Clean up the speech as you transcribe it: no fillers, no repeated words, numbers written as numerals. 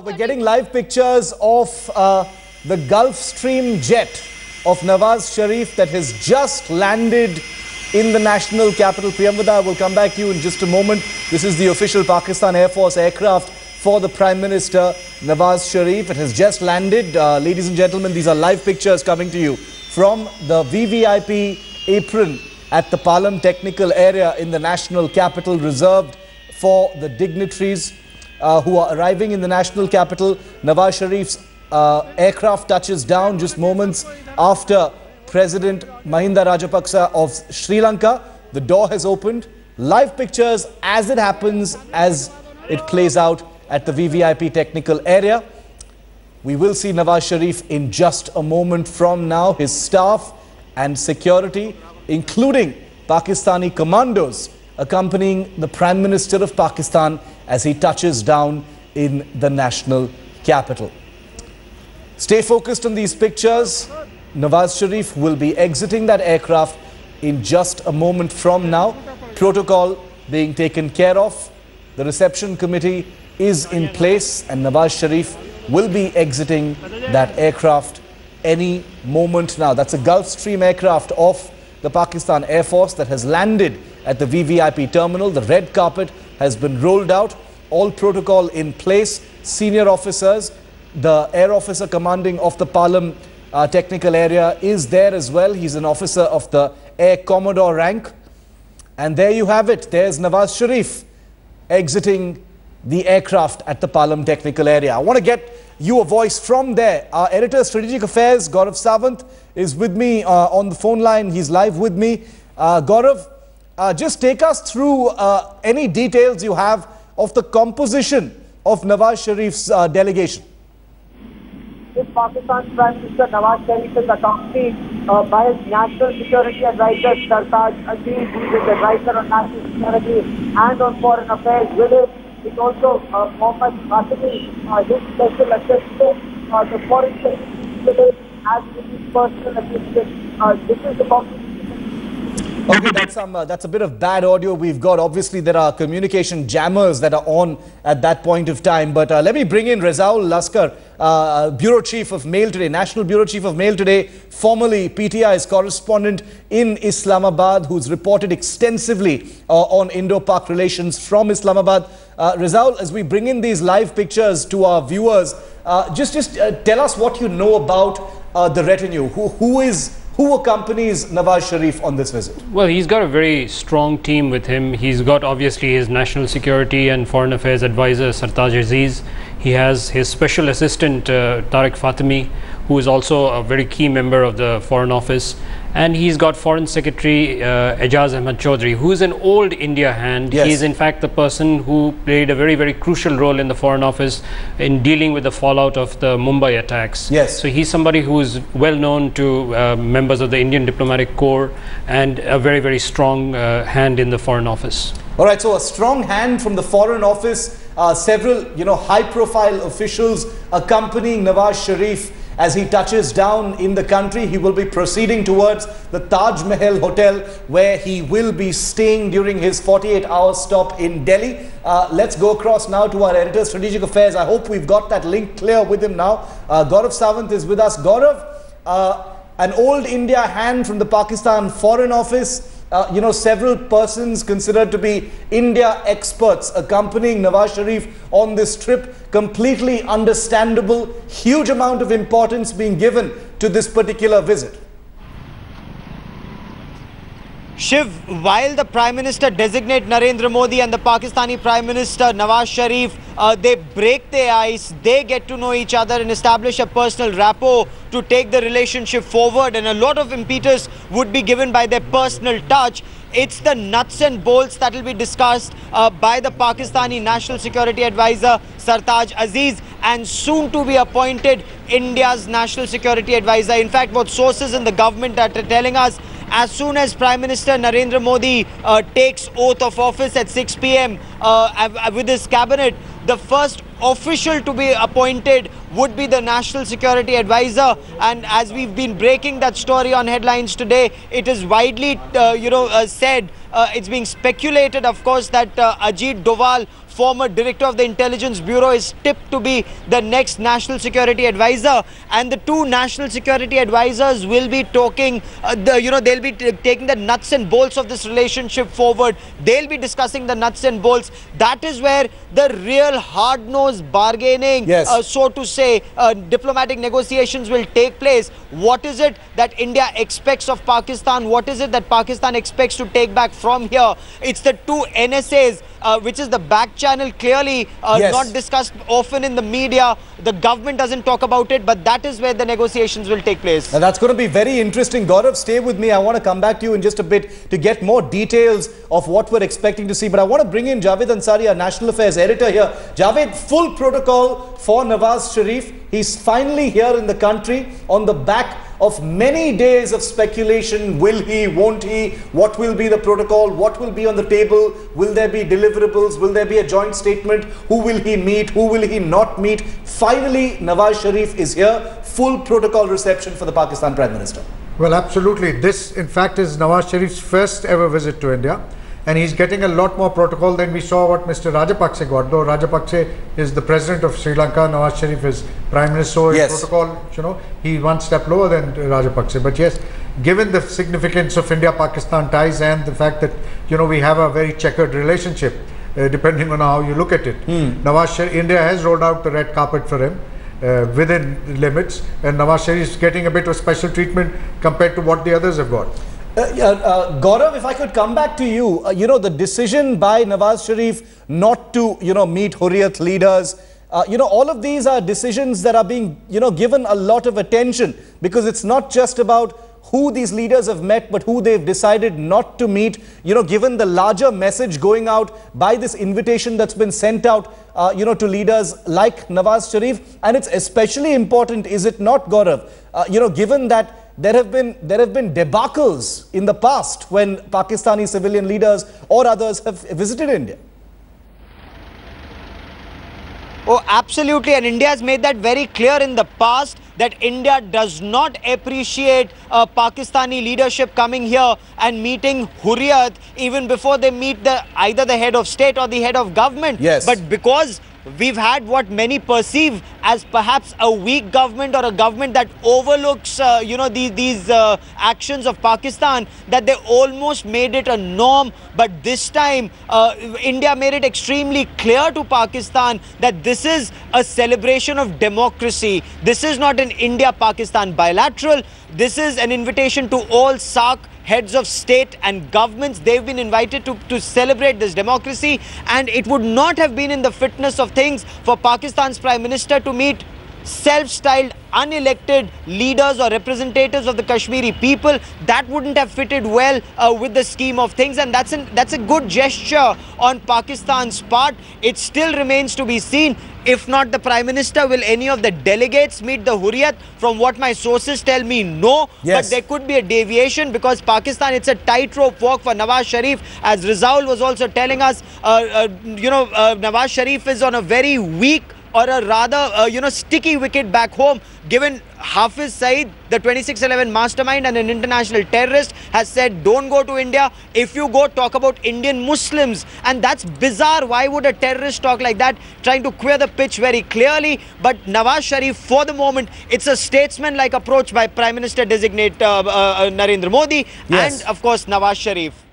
We're getting live pictures of the Gulfstream jet of Nawaz Sharif that has just landed in the national capital. Priyamvada, will come back to you in just a moment. This is the official Pakistan Air Force aircraft for the Prime Minister Nawaz Sharif. It has just landed. Ladies and gentlemen, these are live pictures coming to you from the VVIP apron at the Palam Technical Area in the national capital, reserved for the dignitaries who are arriving in the national capital. Nawaz Sharif's aircraft touches down just moments after President Mahinda Rajapaksa of Sri Lanka. The door has opened. Live pictures as it happens, as it plays out at the VVIP technical area. We will see Nawaz Sharif in just a moment from now. His staff and security, including Pakistani commandos, accompanying the Prime Minister of Pakistan as he touches down in the national capital. Stay focused on these pictures. Nawaz Sharif will be exiting that aircraft in just a moment from now. Protocol being taken care of. The reception committee is in place and Nawaz Sharif will be exiting that aircraft any moment now. That's a Gulfstream aircraft of the Pakistan Air Force that has landed at the VVIP terminal. The red carpet has been rolled out. All protocol in place. Senior officers, the air officer commanding of the Palam technical area is there as well. He's an officer of the Air Commodore rank. And there you have it. There's Nawaz Sharif exiting the aircraft at the Palam technical area. I want to get you a voice from there. Our editor of Strategic Affairs, Gaurav Sawant, is with me on the phone line. He's live with me. Gaurav, just take us through any details you have of the composition of Nawaz Sharif's delegation. This Pakistan's Prime Minister Nawaz Sharif is accompanied by his National Security Advisor Sartaj Aziz, who is the Advisor on National Security and on Foreign Affairs. With him is also Mohammad Qasimi, his Special Assistant, the Foreign Secretary, as his personal assistant. This is the composition. Okay, that's a bit of bad audio we've got. Obviously, there are communication jammers that are on at that point of time. But let me bring in Rezaul Laskar, Bureau Chief of Mail Today, National Bureau Chief of Mail Today, formerly PTI's correspondent in Islamabad, who's reported extensively on Indo-Pak relations from Islamabad. Rezaul, as we bring in these live pictures to our viewers, just tell us what you know about the retinue. Who accompanies Nawaz Sharif on this visit? Well, he's got a very strong team with him. He's got obviously his National Security and Foreign Affairs Advisor Sartaj Aziz. He has his Special Assistant Tariq Fatimi, who is also a very key member of the Foreign Office. And he's got Foreign Secretary Ejaz Ahmed Chaudhry, who is an old India hand. Yes. He is in fact the person who played a very, very crucial role in the Foreign Office in dealing with the fallout of the Mumbai attacks. Yes. So he's somebody who is well known to members of the Indian Diplomatic Corps and a very, very strong hand in the Foreign Office. All right, so a strong hand from the Foreign Office, several, high-profile officials accompanying Nawaz Sharif as he touches down in the country. He will be proceeding towards the Taj Mahal Hotel, where he will be staying during his 48-hour stop in Delhi. Let's go across now to our editor, Strategic Affairs. I hope we've got that link clear with him now. Gaurav Sawant is with us. Gaurav, an old India hand from the Pakistan Foreign Office. Several persons considered to be India experts accompanying Nawaz Sharif on this trip. Completely understandable. Huge amount of importance being given to this particular visit. Shiv, while the Prime Minister designate Narendra Modi and the Pakistani Prime Minister Nawaz Sharif, they break the ice, they get to know each other and establish a personal rapport to take the relationship forward, and a lot of impetus would be given by their personal touch. It's the nuts and bolts that will be discussed by the Pakistani National Security Advisor Sartaj Aziz and soon to be appointed India's National Security Advisor. In fact, what sources in the government are telling us, as soon as Prime Minister Narendra Modi takes oath of office at 6 p.m. With his cabinet, the first official to be appointed would be the National Security Advisor. And as we've been breaking that story on headlines today, it is widely said, it's being speculated, of course, that Ajit Doval, former director of the Intelligence Bureau, is tipped to be the next National Security Advisor. And the two National Security Advisors will be talking, they'll be taking the nuts and bolts of this relationship forward. They'll be discussing the nuts and bolts. That is where the real hard-nosed bargaining, so to say, diplomatic negotiations will take place. What is it that India expects of Pakistan? What is it that Pakistan expects to take back from here? It's the two NSAs, which is the back channel, clearly not discussed often in the media. The government doesn't talk about it, but that is where the negotiations will take place. Now that's going to be very interesting. Gaurav, stay with me. I want to come back to you in just a bit to get more details of what we're expecting to see. But I want to bring in Javed Ansari, our National Affairs editor here. Javed, full protocol for Nawaz Sharif. He's finally here in the country on the back of many days of speculation. Will he, won't he? What will be the protocol? What will be on the table? Will there be deliverables? Will there be a joint statement? Who will he meet? Who will he not meet? Finally, Nawaz Sharif is here. Full protocol reception for the Pakistan Prime Minister. Well, absolutely. This, in fact, is Nawaz Sharif's first ever visit to India. And he's getting a lot more protocol than we saw what Mr. Rajapaksa got. Though Rajapaksa is the president of Sri Lanka, Nawaz Sharif is prime minister. So in protocol, he's one step lower than Rajapaksa. But yes, given the significance of India-Pakistan ties and the fact that, we have a very checkered relationship, depending on how you look at it. Nawaz Sharif, India has rolled out the red carpet for him. Within limits, and Nawaz Sharif is getting a bit of special treatment compared to what the others have got. Gaurav, if I could come back to you, the decision by Nawaz Sharif not to, meet Hurriyat leaders, all of these are decisions that are being, given a lot of attention, because it's not just about who these leaders have met, but who they've decided not to meet, given the larger message going out by this invitation that's been sent out, to leaders like Nawaz Sharif. And it's especially important, is it not, Gaurav, given that there have been debacles in the past when Pakistani civilian leaders or others have visited India. Oh, absolutely. And India has made that very clear in the past, that India does not appreciate Pakistani leadership coming here and meeting Hurriyat even before they meet either the head of state or the head of government. Yes. But because we've had what many perceive as perhaps a weak government, or a government that overlooks, these actions of Pakistan, that they almost made it a norm. But this time, India made it extremely clear to Pakistan that this is a celebration of democracy. This is not an India-Pakistan bilateral. This is an invitation to all SAARC heads of state and governments. They've been invited to celebrate this democracy, and it would not have been in the fitness of things for Pakistan's Prime Minister to meet self-styled unelected leaders or representatives of the Kashmiri people. That wouldn't have fitted well with the scheme of things, and that's a good gesture on Pakistan's part. It still remains to be seen. If not the Prime Minister, will any of the delegates meet the Hurriyat? From what my sources tell me, no. Yes. But there could be a deviation, because Pakistan, it's a tightrope walk for Nawaz Sharif. As Rizal was also telling us, Nawaz Sharif is on a very weak, or a rather, sticky wicket back home, given Hafiz Saeed, the 2611 mastermind and an international terrorist, has said, don't go to India. If you go, talk about Indian Muslims. And that's bizarre. Why would a terrorist talk like that, trying to queer the pitch very clearly? But Nawaz Sharif, for the moment, it's a statesman-like approach by Prime Minister-designate Narendra Modi, yes, and, of course, Nawaz Sharif.